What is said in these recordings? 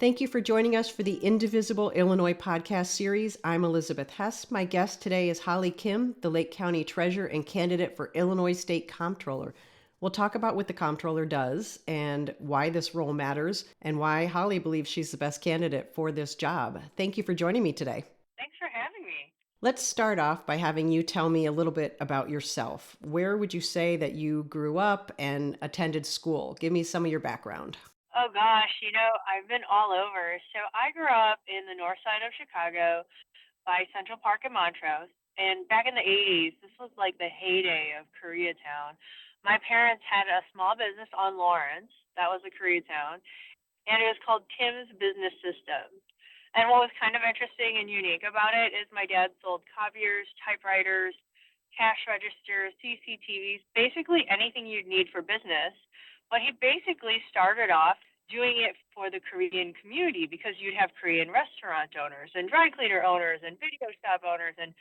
Thank you for joining us for the Indivisible Illinois podcast series. I'm Elizabeth Hess. My guest today is Holly Kim, the Lake County Treasurer and candidate for Illinois State Comptroller. We'll talk about what the Comptroller does and why this role matters and why Holly believes she's the best candidate for this job. Thank you for joining me today. Thanks for having me. Let's start off by having you tell me a little bit about yourself. Where would you say that you grew up and attended school? Give me some of your background. Oh gosh, I've been all over. So I grew up in the north side of Chicago by Central Park and Montrose. And back in the 80s, this was like the heyday of Koreatown. My parents had a small business on Lawrence. That was a Koreatown. And it was called Tim's Business Systems. And what was kind of interesting and unique about it is my dad sold copiers, typewriters, cash registers, CCTVs, basically anything you'd need for business. But he basically started off doing it for the Korean community because you'd have Korean restaurant owners and dry cleaner owners and video shop owners, and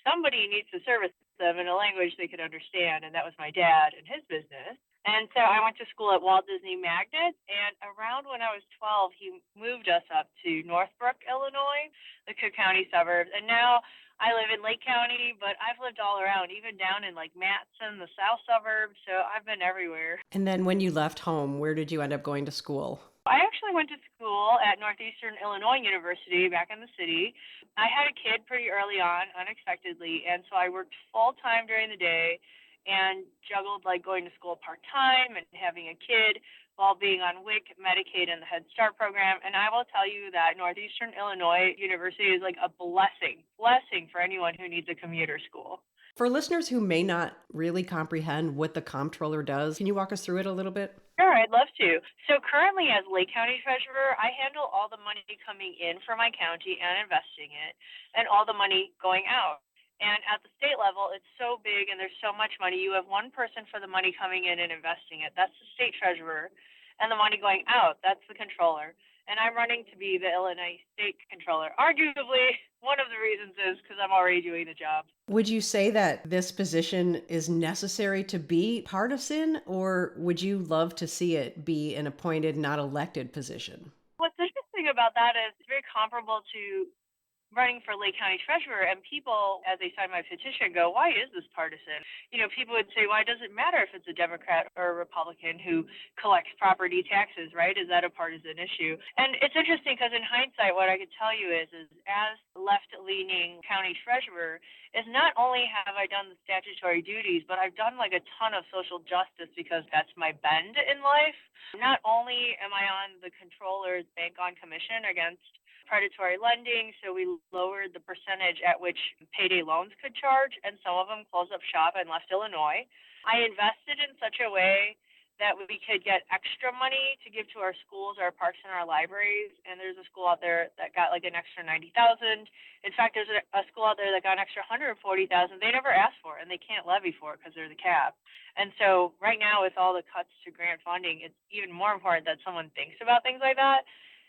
somebody needs to service them in a language they could understand, and that was my dad and his business. And so I went to school at Walt Disney Magnet, and around when I was 12, he moved us up to Northbrook, Illinois, the Cook County suburbs, and now I live in Lake County, but I've lived all around, even down in like Matson, the south suburbs, so I've been everywhere. And then when you left home, where did you end up going to school? I actually went to school at Northeastern Illinois University back in the city. I had a kid pretty early on, unexpectedly, and so I worked full-time during the day and juggled like going to school part-time and having a kid while being on WIC, Medicaid, and the Head Start program. And I will tell you that Northeastern Illinois University is like a blessing for anyone who needs a commuter school. For listeners who may not really comprehend what the Comptroller does, can you walk us through it a little bit? Sure, I'd love to. So currently as Lake County Treasurer, I handle all the money coming in for my county and investing it, and all the money going out. And at the state level, it's so big and there's so much money. You have one person for the money coming in and investing it. That's the state treasurer. And the money going out, that's the controller. And I'm running to be the Illinois State Controller. Arguably, one of the reasons is because I'm already doing the job. Would you say that this position is necessary to be partisan, or would you love to see it be an appointed, not elected position? What's interesting about that is it's very comparable to running for Lake County Treasurer, and people, as they sign my petition, go, why is this partisan? People would say, why does it matter if it's a Democrat or a Republican who collects property taxes, right? Is that a partisan issue? And it's interesting because in hindsight, what I could tell you is as left-leaning county treasurer, is not only have I done the statutory duties, but I've done like a ton of social justice because that's my bend in life. Not only am I on the controller's bank on commission against predatory lending, so we lowered the percentage at which payday loans could charge, and some of them closed up shop and left Illinois. I invested in such a way that we could get extra money to give to our schools, our parks, and our libraries. And there's a school out there that got like an extra $90,000. In fact, there's a school out there that got an extra $140,000. They never asked for it, and they can't levy for it because they're the cap. And so right now, with all the cuts to grant funding, it's even more important that someone thinks about things like that.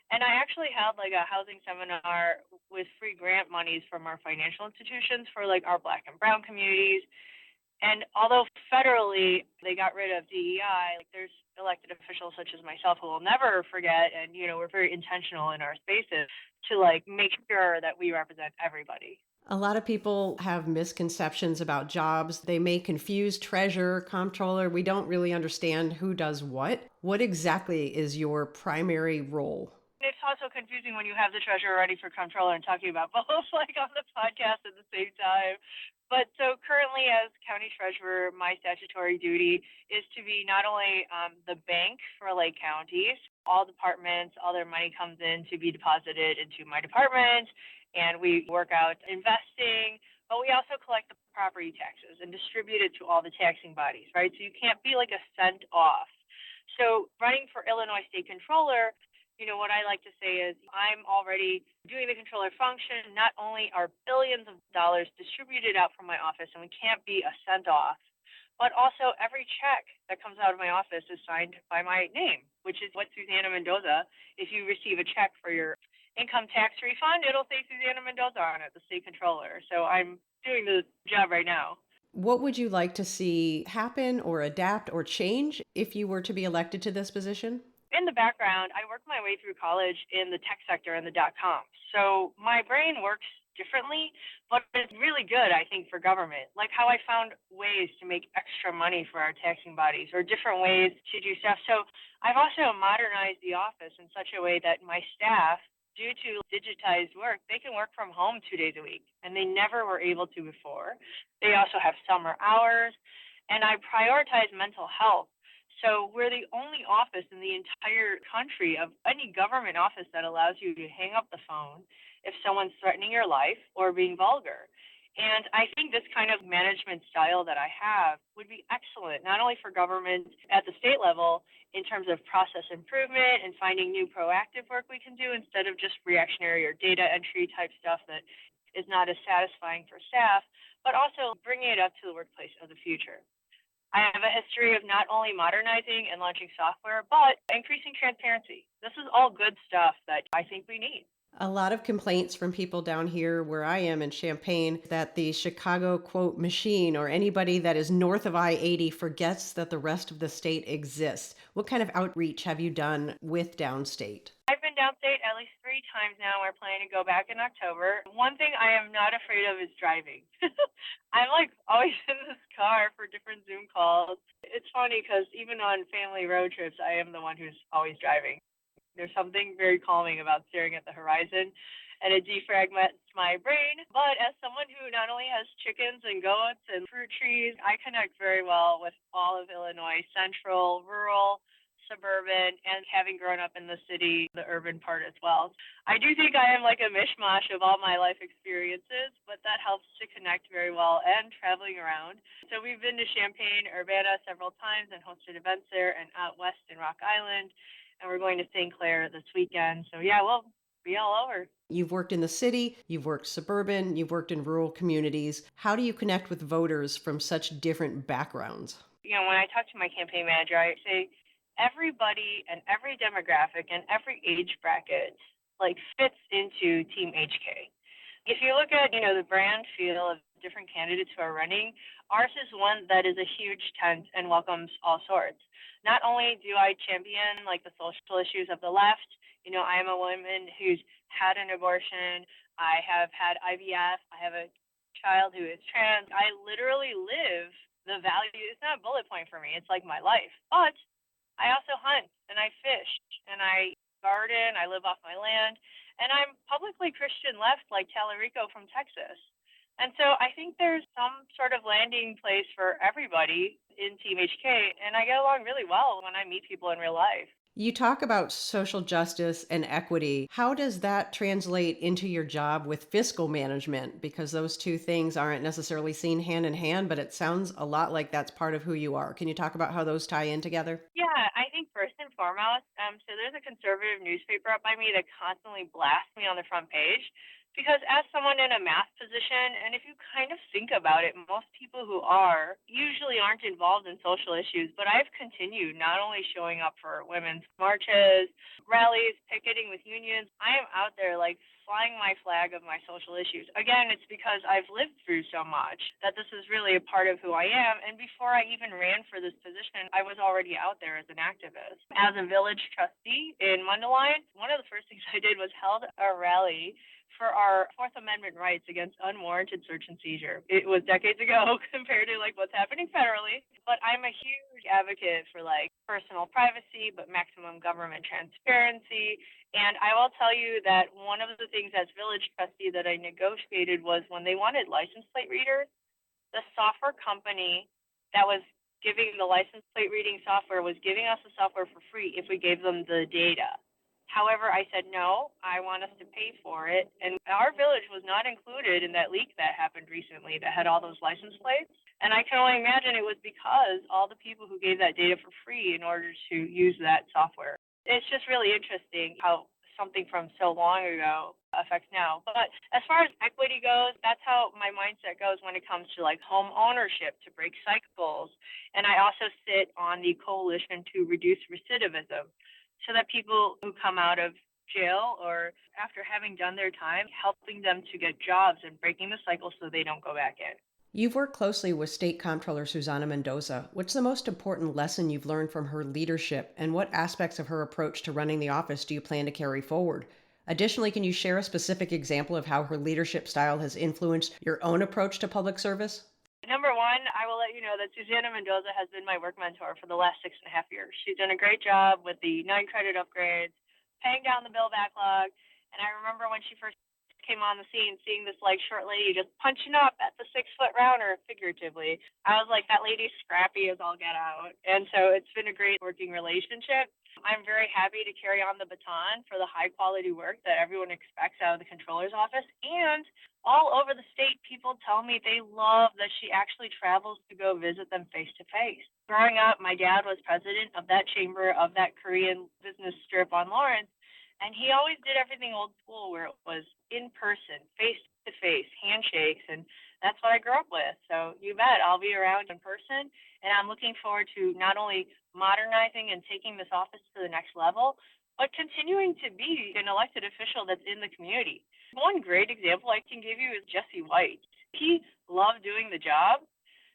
And I actually had like a housing seminar with free grant monies from our financial institutions for like our Black and brown communities. And although federally they got rid of DEI, like there's elected officials such as myself who will never forget, and we're very intentional in our spaces to like make sure that we represent everybody. A lot of people have misconceptions about jobs. They may confuse treasurer, comptroller. We don't really understand who does what. What exactly is your primary role? It's also confusing when you have the treasurer ready for comptroller and talking about both like on the podcast at the same time. But so currently as county treasurer, my statutory duty is to be not only the bank for Lake counties, all departments, all their money comes in to be deposited into my department, and we work out investing, but we also collect the property taxes and distribute it to all the taxing bodies, right? So you can't be like a cent off. So running for Illinois State Controller, what I like to say is I'm already doing the controller function. Not only are billions of dollars distributed out from my office, and we can't be a cent off, but also every check that comes out of my office is signed by my name, which is what Susanna Mendoza, if you receive a check for your income tax refund, it'll say Susanna Mendoza on it, the state controller. So I'm doing the job right now. What would you like to see happen or adapt or change if you were to be elected to this position? In the background, I worked my way through college in the tech sector and the .com. So my brain works differently, but it's really good, I think, for government. Like how I found ways to make extra money for our taxing bodies or different ways to do stuff. So I've also modernized the office in such a way that my staff, due to digitized work, they can work from home 2 days a week, and they never were able to before. They also have summer hours, and I prioritize mental health. So we're the only office in the entire country of any government office that allows you to hang up the phone if someone's threatening your life or being vulgar. And I think this kind of management style that I have would be excellent, not only for government at the state level in terms of process improvement and finding new proactive work we can do instead of just reactionary or data entry type stuff that is not as satisfying for staff, but also bringing it up to the workplace of the future. I have a history of not only modernizing and launching software, but increasing transparency. This is all good stuff that I think we need. A lot of complaints from people down here where I am in Champaign that the Chicago quote machine or anybody that is north of I-80 forgets that the rest of the state exists. What kind of outreach have you done with downstate? I've been downstate at least 3 times now. We're planning to go back in October. One thing I am not afraid of is driving. I'm like always in this car for different Zoom calls. It's funny because even on family road trips, I am the one who's always driving. There's something very calming about staring at the horizon, and it defragments my brain. But as someone who not only has chickens and goats and fruit trees, I connect very well with all of Illinois, central, rural, suburban, and having grown up in the city, the urban part as well. I do think I am like a mishmash of all my life experiences, but that helps to connect very well and traveling around. So we've been to Champaign, Urbana several times and hosted events there, and out west in Rock Island, and we're going to St. Clair this weekend. So yeah, we'll be all over. You've worked in the city, you've worked suburban, you've worked in rural communities. How do you connect with voters from such different backgrounds? When I talk to my campaign manager, I say everybody and every demographic and every age bracket like fits into Team HK. If you look at, the brand feel of different candidates who are running, ours is one that is a huge tent and welcomes all sorts. Not only do I champion like the social issues of the left, I am a woman who's had an abortion, I have had IVF, I have a child who is trans. I literally live the value. It's not a bullet point for me. It's like my life. But I also hunt and I fish and I garden. I live off my land. And I'm publicly Christian left like Talarico from Texas. And so I think there's some sort of landing place for everybody in Team HK. And I get along really well when I meet people in real life. You talk about social justice and equity. How does that translate into your job with fiscal management? Because those two things aren't necessarily seen hand in hand, but it sounds a lot like that's part of who you are. Can you talk about how those tie in together? Yeah, I think first and foremost, so there's a conservative newspaper up by me that constantly blasts me on the front page because as someone in a math position, and if you kind of think about it, most people who are usually aren't involved in social issues, but I've continued not only showing up for women's marches, rallies, picketing with unions, I am out there like flying my flag of my social issues. Again, it's because I've lived through so much that this is really a part of who I am. And before I even ran for this position, I was already out there as an activist. As a village trustee in Mundelein, one of the first things I did was held a rally for our Fourth Amendment rights against unwarranted search and seizure. It was decades ago compared to like what's happening federally, but I'm a huge advocate for like personal privacy, but maximum government transparency. And I will tell you that one of the things as village trustee that I negotiated was when they wanted license plate readers, the software company that was giving the license plate reading software was giving us the software for free if we gave them the data. However, I said, no, I want us to pay for it. And our village was not included in that leak that happened recently that had all those license plates. And I can only imagine it was because all the people who gave that data for free in order to use that software. It's just really interesting how something from so long ago affects now. But as far as equity goes, that's how my mindset goes when it comes to like home ownership to break cycles. And I also sit on the coalition to reduce recidivism, so that people who come out of jail or after having done their time, helping them to get jobs and breaking the cycle so they don't go back in. You've worked closely with State Comptroller Susana Mendoza. What's the most important lesson you've learned from her leadership, and what aspects of her approach to running the office do you plan to carry forward? Additionally, can you share a specific example of how her leadership style has influenced your own approach to public service? Number one, I will let you know that Susana Mendoza has been my work mentor for the last 6.5 years. She's done a great job with the 9 credit upgrades, paying down the bill backlog. And I remember when she first came on the scene, seeing this like short lady just punching up at the 6 foot rounder, figuratively. I was like, that lady's scrappy as all get out. And so it's been a great working relationship. I'm very happy to carry on the baton for the high quality work that everyone expects out of the controller's office. And all over the state, people tell me they love that she actually travels to go visit them face to face. Growing up, my dad was president of that chamber of that Korean business strip on Lawrence, and he always did everything old school where it was in person, face to face, handshakes, and that's what I grew up with. So you bet I'll be around in person, and I'm looking forward to not only modernizing and taking this office to the next level, but continuing to be an elected official that's in the community. One great example I can give you is Jesse White. He loved doing the job,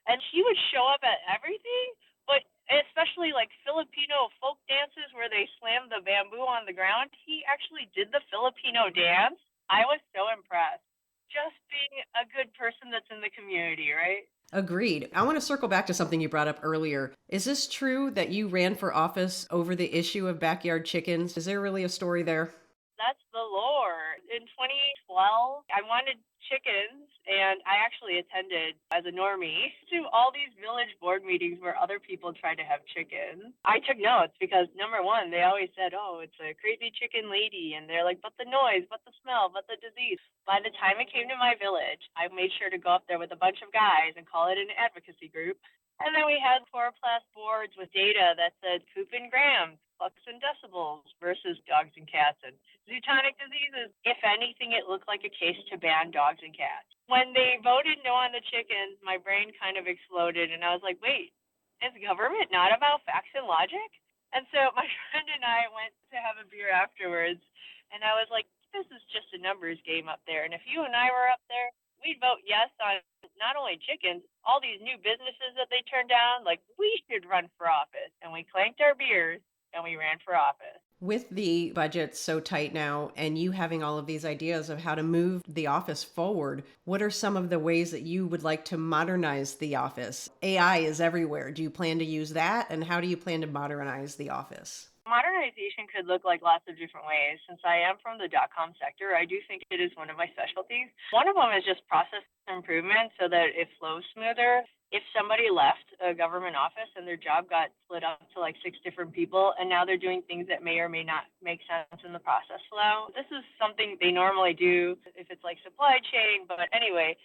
and he would show up at everything, but especially like Filipino folk dances where they slam the bamboo on the ground. He actually did the Filipino dance. I was so impressed. Just being a good person that's in the community, right? Agreed. I want to circle back to something you brought up earlier. Is this true that you ran for office over the issue of backyard chickens? Is there really a story there? That's the lore. In 2012, I wanted chickens, and I actually attended as a normie to all these village board meetings where other people tried to have chickens. I took notes because number one, they always said, "Oh, it's a crazy chicken lady," and they're like, "But the noise, but the smell, but the disease." By the time it came to my village, I made sure to go up there with a bunch of guys and call it an advocacy group. And then we had chloroplast boards with data that said poop in grams, clucks and decibels versus dogs and cats and zoonotic diseases. If anything, it looked like a case to ban dogs and cats. When they voted no on the chickens, my brain kind of exploded, and I was like, wait, is government not about facts and logic? And so my friend and I went to have a beer afterwards, and I was like, this is just a numbers game up there. And if you and I were up there, we'd vote yes on not only chickens, all these new businesses that they turned down. Like, we should run for office. And we clanked our beers and we ran for office. With the budget so tight now and you having all of these ideas of how to move the office forward, what are some of the ways that you would like to modernize the office? AI is everywhere. Do you plan to use that? And how do you plan to modernize the office? Modernization could look like lots of different ways. Since I am from the .com sector, I do think it is one of my specialties. One of them is just process improvement so that it flows smoother. If somebody left a government office and their job got split up to like 6 different people, and now they're doing things that may or may not make sense in the process flow, this is something they normally do if it's like supply chain. But anyway,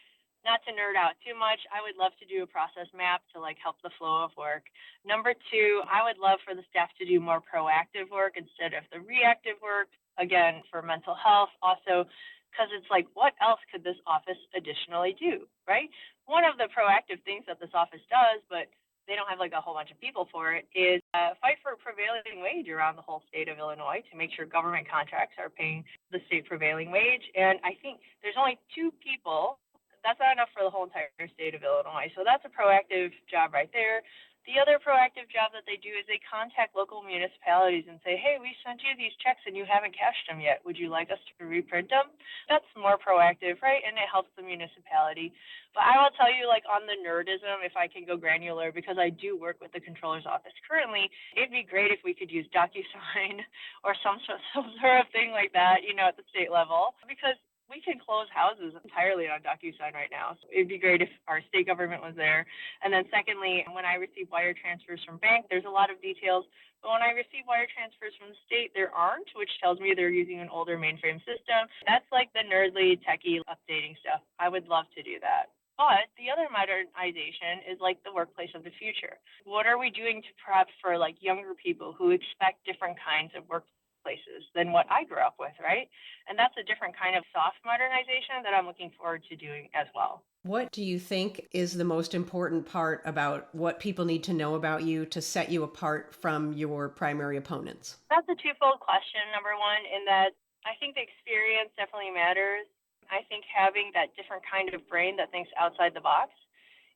not to nerd out too much, I would love to do a process map to like help the flow of work. Number two, I would love for the staff to do more proactive work instead of the reactive work. Again, for mental health, also because it's like, what else could this office additionally do, right? One of the proactive things that this office does, but they don't have like a whole bunch of people for it, is fight for a prevailing wage around the whole state of Illinois to make sure government contracts are paying the state prevailing wage. And I think there's only 2 people. That's not enough for the whole entire state of Illinois. So that's a proactive job right there. The other proactive job that they do is they contact local municipalities and say, hey, we sent you these checks and you haven't cashed them yet. Would you like us to reprint them? That's more proactive, right? And it helps the municipality. But I will tell you, like on the nerdism, if I can go granular, because I do work with the controller's office currently, it'd be great if we could use DocuSign or some sort of thing like that, at the state level, because we can close houses entirely on DocuSign right now. So it'd be great if our state government was there. And then secondly, when I receive wire transfers from bank, there's a lot of details. But when I receive wire transfers from the state, there aren't, which tells me they're using an older mainframe system. That's like the nerdly, techie updating stuff. I would love to do that. But the other modernization is like the workplace of the future. What are we doing to prep for like younger people who expect different kinds of workplaces than what I grew up with, right? And that's a different kind of soft modernization that I'm looking forward to doing as well. What do you think is the most important part about what people need to know about you to set you apart from your primary opponents? That's a twofold question. Number one, in that I think the experience definitely matters. I think having that different kind of brain that thinks outside the box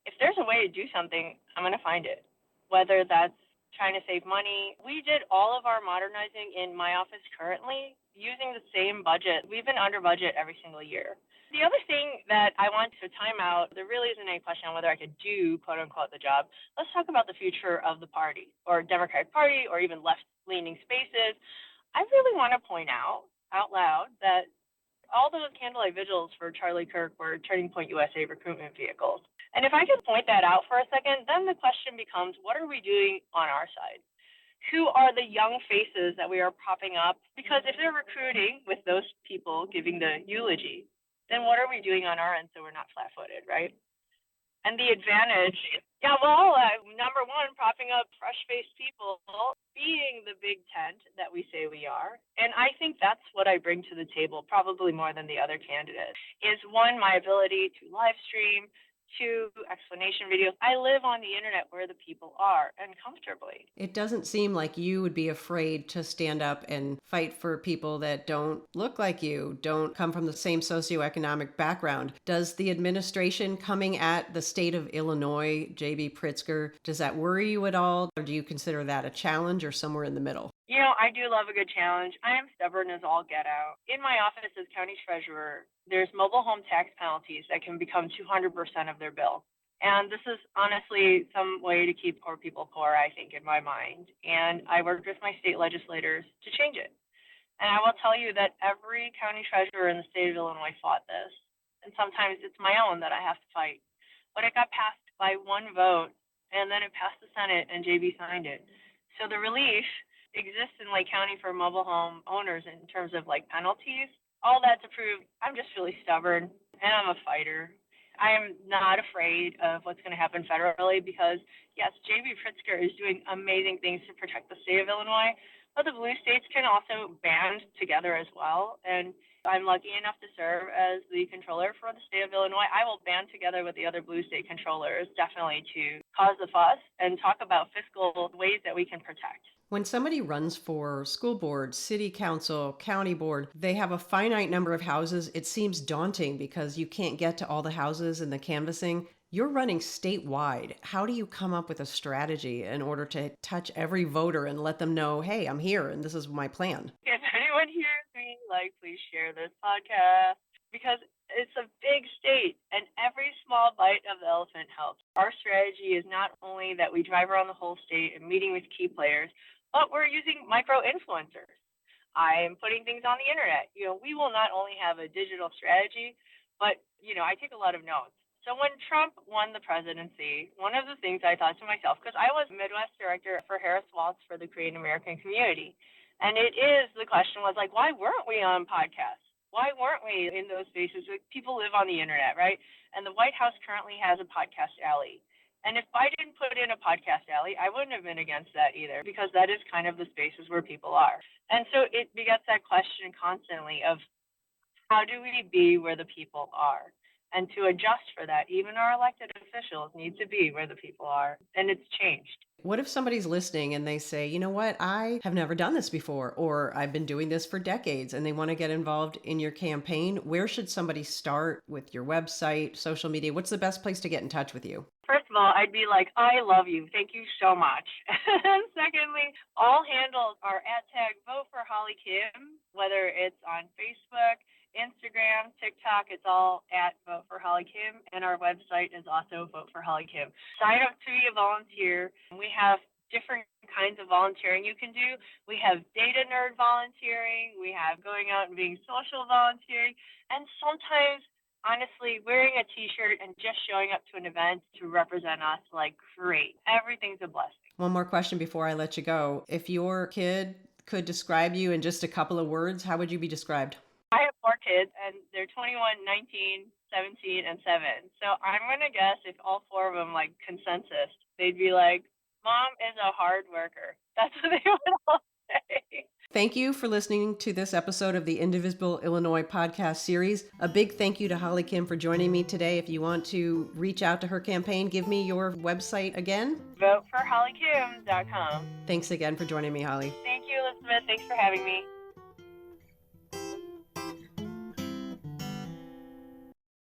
If there's a way to do something, I'm going to find it. Whether that's trying to save money. We did all of our modernizing in my office currently using the same budget. We've been under budget every single year. The other thing that I want to time out, there really isn't any question on whether I could do, quote unquote, the job. Let's talk about the future of the party or Democratic Party or even left leaning spaces. I really want to point out loud that all those candlelight vigils for Charlie Kirk were Turning Point USA recruitment vehicles. And if I could point that out for a second, then the question becomes, what are we doing on our side? Who are the young faces that we are propping up? Because if they're recruiting with those people giving the eulogy, then what are we doing on our end so we're not flat-footed, right? And the advantage, number one, propping up fresh-faced people, being the big tent that we say we are. And I think that's what I bring to the table, probably more than the other candidates, is one, my ability to live stream, two, explanation videos. I live on the internet where the people are and comfortably. It doesn't seem like you would be afraid to stand up and fight for people that don't look like you, don't come from the same socioeconomic background. Does the administration coming at the state of Illinois, J.B. Pritzker, does that worry you at all? Or do you consider that a challenge or somewhere in the middle? You know, I do love a good challenge. I am stubborn as all get out. In my office as county treasurer, there's mobile home tax penalties that can become 200% of their bill. And this is honestly some way to keep poor people poor, I think, in my mind. And I worked with my state legislators to change it. And I will tell you that every county treasurer in the state of Illinois fought this. And sometimes it's my own that I have to fight. But it got passed by one vote, and then it passed the Senate, and JB signed it. So the relief exists in Lake County for mobile home owners in terms of like penalties. All that to prove I'm just really stubborn and I'm a fighter. I am not afraid of what's going to happen federally because, yes, J.B. Pritzker is doing amazing things to protect the state of Illinois, but the blue states can also band together as well. And I'm lucky enough to serve as the controller for the state of Illinois. I will band together with the other blue state controllers definitely to cause the fuss and talk about fiscal ways that we can protect. When somebody runs for school board, city council, county board, they have a finite number of houses. It seems daunting because you can't get to all the houses in the canvassing. You're running statewide. How do you come up with a strategy in order to touch every voter and let them know, hey, I'm here and this is my plan? If anyone hears me, please share this podcast because it's a big state and every small bite of the elephant helps. Our strategy is not only that we drive around the whole state and meeting with key players, but we're using micro-influencers. I am putting things on the internet. We will not only have a digital strategy, but, I take a lot of notes. So when Trump won the presidency, one of the things I thought to myself, because I was Midwest director for Harris Waltz for the Korean American community, and the question was like, why weren't we on podcasts? Why weren't we in those spaces? People live on the internet, right? And the White House currently has a podcast alley. And if Biden put in a podcast alley, I wouldn't have been against that either, because that is kind of the spaces where people are. And so it begets that question constantly of how do we be where the people are? And to adjust for that, even our elected officials need to be where the people are. And it's changed. What if somebody's listening and they say, you know what, I have never done this before, or I've been doing this for decades, and they want to get involved in your campaign? Where should somebody start with your website, social media? What's the best place to get in touch with you? First of all, I'd be like, I love you. Thank you so much. And secondly, all handles are @vote for Holly Kim, whether it's on Facebook, Instagram, TikTok, it's all @vote for Holly Kim, and our website is also Vote for Holly Kim. Sign up to be a volunteer. We have different kinds of volunteering you can do. We have data nerd volunteering. We have going out and being social volunteering, and sometimes, honestly, wearing a t-shirt and just showing up to an event to represent us, great. Everything's a blessing. One more question before I let you go. If your kid could describe you in just a couple of words, how would you be described? I have 4 kids, and they're 21, 19, 17, and 7. So I'm going to guess if all 4 of them, consensus, they'd be like, Mom is a hard worker. That's what they would all say. Thank you for listening to this episode of the Indivisible Illinois podcast series. A big thank you to Holly Kim for joining me today. If you want to reach out to her campaign, give me your website again. VoteForHollyKim.com. Thanks again for joining me, Holly. Thank you, Elizabeth. Thanks for having me.